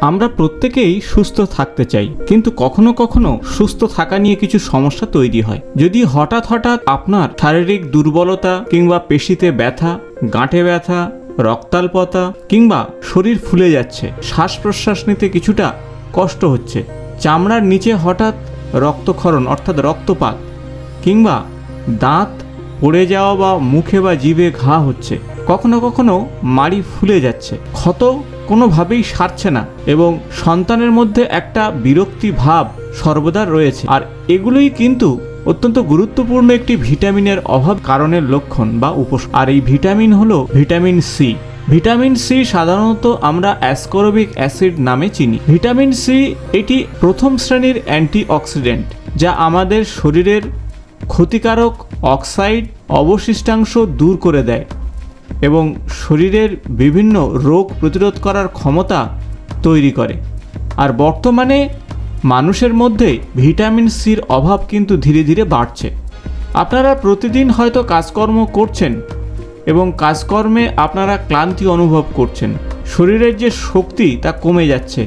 আমরা প্রত্যেকেই সুস্থ থাকতে চাই, কিন্তু কখনো কখনো সুস্থ থাকা নিয়ে কিছু সমস্যা তৈরি হয়। যদি হঠাৎ আপনার শারীরিক দুর্বলতা কিংবা পেশিতে ব্যথা, গাঁটে ব্যথা, রক্তাল্পতা কিংবা শরীর ফুলে যাচ্ছে, শ্বাস প্রশ্বাস নিতে কিছুটা কষ্ট হচ্ছে, চামড়ার নিচে হঠাৎ রক্তক্ষরণ অর্থাৎ রক্তপাত কিংবা দাঁত পড়ে যাওয়া বা মুখে বা জিভে ঘা হচ্ছে, কখনো কখনো মাড়ি ফুলে যাচ্ছে, ক্ষত কোনোভাবেই সারছে না এবং সন্তানের মধ্যে একটা বিরক্তি ভাব সর্বদা রয়েছে, আর এগুলোই কিন্তু অত্যন্ত গুরুত্বপূর্ণ একটি ভিটামিনের অভাব কারণের লক্ষণ বা উপসর্গ। আর এই ভিটামিন হলো ভিটামিন সি। ভিটামিন সি সাধারণত আমরা অ্যাসকর্বিক অ্যাসিড নামে চিনি। ভিটামিন সি এটি প্রথম শ্রেণীর অ্যান্টিঅক্সিডেন্ট, যা আমাদের শরীরের ক্ষতিকারক অক্সাইড অবশিষ্টাংশ দূর করে দেয় এবং শরীরের বিভিন্ন রোগ প্রতিরোধ করার ক্ষমতা তৈরি করে। আর বর্তমানে মানুষের মধ্যে ভিটামিন সির অভাব কিন্তু ধীরে ধীরে বাড়ছে। আপনারা প্রতিদিন হয়তো কাজকর্ম করছেন এবং কাজকর্মে আপনারা ক্লান্তি অনুভব করছেন, শরীরের যে শক্তি তা কমে যাচ্ছে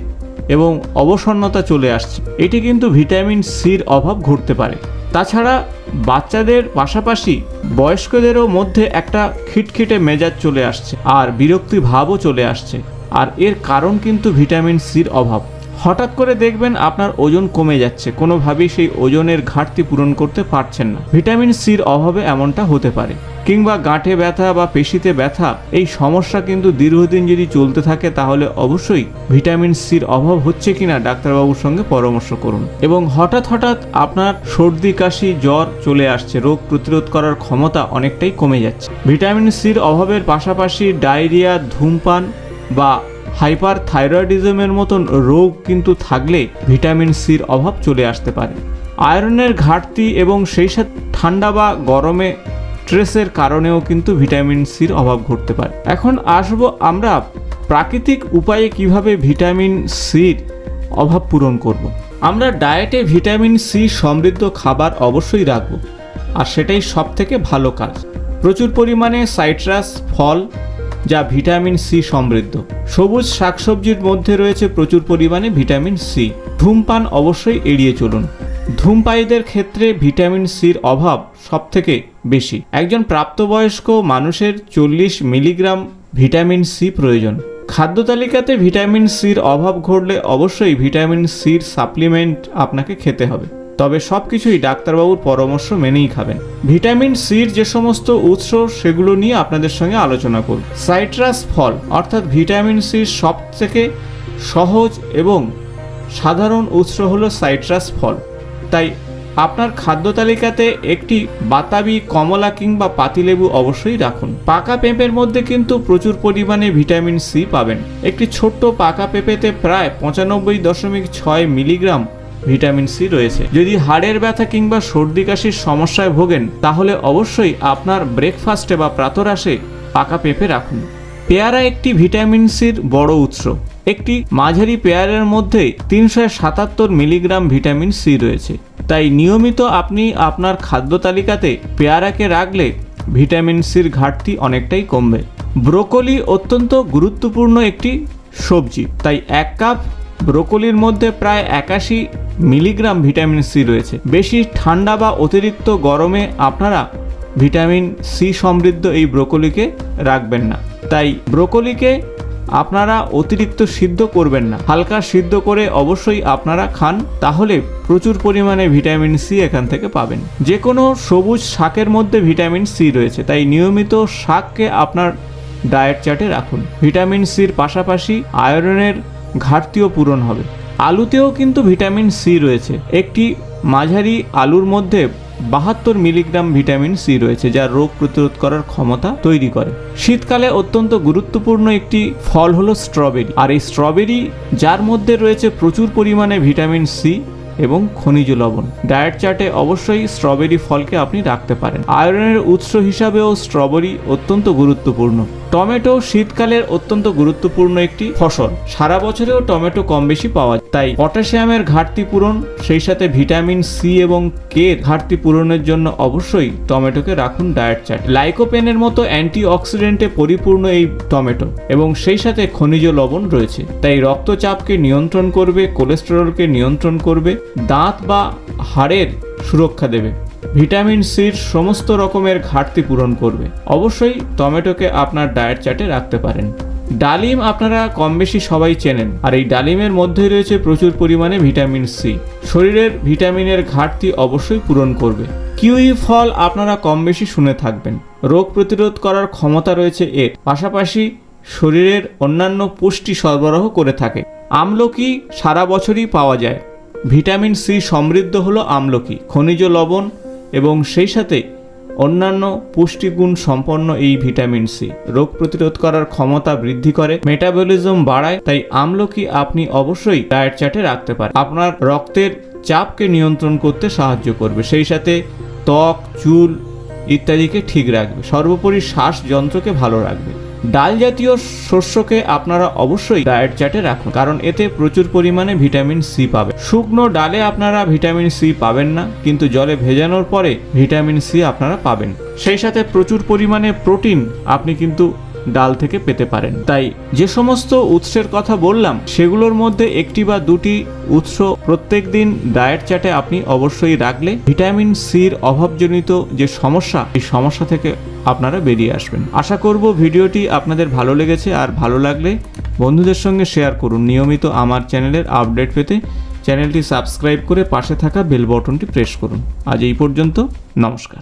এবং অবসন্নতা চলে আসছে। এটি কিন্তু ভিটামিন সির অভাব ঘটতে পারে। তাছাড়া বাচ্চাদের পাশাপাশি বয়স্কদেরও মধ্যে একটা খিটখিটে মেজাজ চলে আসছে আর বিরক্তি ভাবও চলে আসছে, আর এর কারণ কিন্তু ভিটামিন সির অভাব। হঠাৎ করে দেখবেন আপনার ওজন কমে যাচ্ছে, কোনোভাবেই সেই ওজনের ঘাটতি পূরণ করতে পারছেন না, ভিটামিন সির অভাবে এমনটা হতে পারে। কিংবা গাঁটে ব্যথা বা পেশিতে ব্যথা, এই সমস্যা কিন্তু দীর্ঘদিন যদি চলতে থাকে তাহলে অবশ্যই ভিটামিন সির অভাব হচ্ছে কিনা ডাক্তারবাবুর সঙ্গে পরামর্শ করুন। এবং হঠাৎ আপনার সর্দি কাশি জ্বর চলে আসছে, রোগ প্রতিরোধ করার ক্ষমতা অনেকটাই কমে যাচ্ছে। ভিটামিন সির অভাবের পাশাপাশি ডায়রিয়া, ধূমপান বা হাইপার থাইরয়েডিজমের মতন রোগ কিন্তু থাকলে ভিটামিন সির অভাব চলে আসতে পারে। আয়রনের ঘাটতি এবং সেই সাথে ঠান্ডা বা গরমে স্ট্রেসের কারণেও কিন্তু ভিটামিন সির অভাব ঘটতে পারে। এখন আসবো আমরা প্রাকৃতিক উপায়ে কিভাবে ভিটামিন সির অভাব পূরণ করব। আমরা ডায়েটে ভিটামিন সি সমৃদ্ধ খাবার অবশ্যই রাখব, আর সেটাই সবথেকে ভালো কাজ। প্রচুর পরিমাণে সাইট্রাস ফল যা ভিটামিন সি সমৃদ্ধ, সবুজ শাকসবজির মধ্যে রয়েছে প্রচুর পরিমাণে ভিটামিন সি। ধূমপান অবশ্যই এড়িয়ে চলুন। ধূমপায়ীদের ক্ষেত্রে ভিটামিন সির অভাব সবথেকে বেশি। একজন প্রাপ্তবয়স্ক মানুষের 40 মিলিগ্রাম ভিটামিন সি প্রয়োজন। খাদ্য তালিকাতে ভিটামিন সির অভাব ঘটলে অবশ্যই ভিটামিন সির সাপ্লিমেন্ট আপনাকে খেতে হবে, তবে সব কিছুই ডাক্তারবাবুর পরামর্শ মেনেই খাবেন। ভিটামিন সির যে সমস্ত উৎস সেগুলো নিয়ে আপনাদের সঙ্গে আলোচনা করব। সাইট্রাস ফল অর্থাৎ ভিটামিন সির সব থেকে সহজ এবং সাধারণ উৎস হলো সাইট্রাস ফল, তাই আপনার খাদ্য তালিকাতে একটি বাতাবি, কমলা কিংবা পাতিলেবু অবশ্যই রাখুন। পাকা পেঁপের মধ্যে কিন্তু প্রচুর পরিমাণে ভিটামিন সি পাবেন। একটি ছোট্ট পাকা পেঁপেতে প্রায় 95.6 মিলিগ্রাম ভিটামিন সি রয়েছে। যদি হাড়ের ব্যথা কিংবা সর্দি কাশির সমস্যায় ভোগেন তাহলে অবশ্যই আপনার ব্রেকফাস্টে বা প্রাতরাশে পাকা পেঁপে রাখুন। পেয়ারা একটি ভিটামিন সির বড় উৎস। একটি মাঝারি পেয়ারার মধ্যে 377 মিলিগ্রাম ভিটামিন সি রয়েছে, তাই নিয়মিত আপনি আপনার খাদ্য তালিকাতে পেয়ারাকে রাখলে ভিটামিন সির ঘাটতি অনেকটাই কমবে। ব্রোকলি অত্যন্ত গুরুত্বপূর্ণ একটি সবজি, তাই 1 কাপ ব্রোকলির মধ্যে প্রায় 81 মিলিগ্রাম ভিটামিন সি রয়েছে। বেশি ঠান্ডা বা অতিরিক্ত গরমে আপনারা ভিটামিন সি সমৃদ্ধ এই ব্রোকলিকে রাখবেন না, তাই ব্রোকলিকে আপনারা অতিরিক্ত সিদ্ধ করবেন না, হালকা সিদ্ধ করে অবশ্যই আপনারা খান, তাহলে প্রচুর পরিমাণে ভিটামিন সি এখান থেকে পাবেন। যে কোনো সবুজ শাকের মধ্যে ভিটামিন সি রয়েছে, তাই নিয়মিত শাককে আপনার ডায়েট চার্টে রাখুন। ভিটামিন সির পাশাপাশি আয়রনের ঘাটতিও পূরণ হবে। আলুতেও কিন্তু ভিটামিন সি রয়েছে। একটি মাঝারি আলুর মধ্যে 72 মিলিগ্রাম ভিটামিন সি রয়েছে, যা রোগ প্রতিরোধ করার ক্ষমতা তৈরি করে। শীতকালে অত্যন্ত গুরুত্বপূর্ণ একটি ফল হলো স্ট্রবেরি, আর এই স্ট্রবেরি যার মধ্যে রয়েছে প্রচুর পরিমাণে ভিটামিন সি এবং খনিজ লবণ। ডায়েট চার্টে অবশ্যই স্ট্রবেরি ফলকে আপনি রাখতে পারেন। আয়রনের উৎস হিসাবেও স্ট্রবেরি অত্যন্ত গুরুত্বপূর্ণ। টমেটো শীতকালের অত্যন্ত গুরুত্বপূর্ণ একটি ফসল। সারা বছরেও টমেটো কম বেশি পাওয়া যায়, তাই পটাশিয়ামের ঘাটতি পূরণ, সেই সাথে ভিটামিন সি এবং কে এর ঘাটতি পূরণের জন্য অবশ্যই টমেটোকে রাখুন ডায়েট চার্টে। লাইকোপেনের মতো অ্যান্টিঅক্সিডেন্টে পরিপূর্ণ এই টমেটো এবং সেই সাথে খনিজ লবণ রয়েছে, তাই রক্তচাপকে নিয়ন্ত্রণ করবে, কোলেস্টেরলকে নিয়ন্ত্রণ করবে, দাঁত বা হাড়ের সুরক্ষা দেবে, ভিটামিন সির সমস্ত রকমের ঘাটতি পূরণ করবে। অবশ্যই টমেটোকে আপনার ডায়েট চার্টে রাখতে পারেন। ডালিম আপনারা কম বেশি সবাই চেনেন, আর এই ডালিমের মধ্যে রয়েছে প্রচুর পরিমাণে ভিটামিন সি, শরীরের ভিটামিনের ঘাটতি অবশ্যই পূরণ করবে। কিউই ফল আপনারা কম বেশি শুনে থাকবেন, রোগ প্রতিরোধ করার ক্ষমতা রয়েছে এর, পাশাপাশি শরীরের অন্যান্য পুষ্টি সরবরাহ করে থাকে। আমলকি সারা বছরই পাওয়া যায়, ভিটামিন সি সমৃদ্ধ হলো আমলকি, খনিজ লবণ এবং সেই সাথে অন্যান্য পুষ্টিগুণ সম্পন্ন এই ভিটামিন সি রোগ প্রতিরোধ করার ক্ষমতা বৃদ্ধি করে, মেটাবলিজম বাড়ায়, তাই আমলকি আপনি অবশ্যই ডায়েট চার্টে রাখতে পারেন। আপনার রক্তের চাপকে নিয়ন্ত্রণ করতে সাহায্য করবে, সেই সাথে ত্বক, চুল ইত্যাদিকে ঠিক রাখবে, সর্বোপরি শ্বাসযন্ত্রকে ভালো রাখবে। ডাল জাতীয় শস্যকে আপনারা অবশ্যই ডায়েট চার্টে রাখুন, কারণ এতে প্রচুর পরিমাণে ভিটামিন সি পাবেন। শুকনো ডালে আপনারা ভিটামিন সি পাবেন না, কিন্তু জলে ভেজানোর পরে ভিটামিন সি আপনারা পাবেন। সেই সাথে প্রচুর পরিমাণে প্রোটিন আপনি কিন্তু ডাল থেকে পেতে পারেন। তাই যে সমস্ত উৎসের কথা বললাম সেগুলোর মধ্যে একটি বা দুটি উৎস প্রত্যেক দিন ডায়েট চার্টে আপনি অবশ্যই রাখলে ভিটামিন সির অভাবজনিত যে সমস্যা, এই সমস্যা থেকে আপনারা বেরিয়ে আসবেন। আশা করব ভিডিওটি আপনাদের ভালো লেগেছে, আর ভালো লাগলে বন্ধুদের সঙ্গে শেয়ার করুন। নিয়মিত আমার চ্যানেলের আপডেট পেতে চ্যানেলটি সাবস্ক্রাইব করে পাশে থাকা বেল বটনটি প্রেস করুন। আজ এই পর্যন্ত, নমস্কার।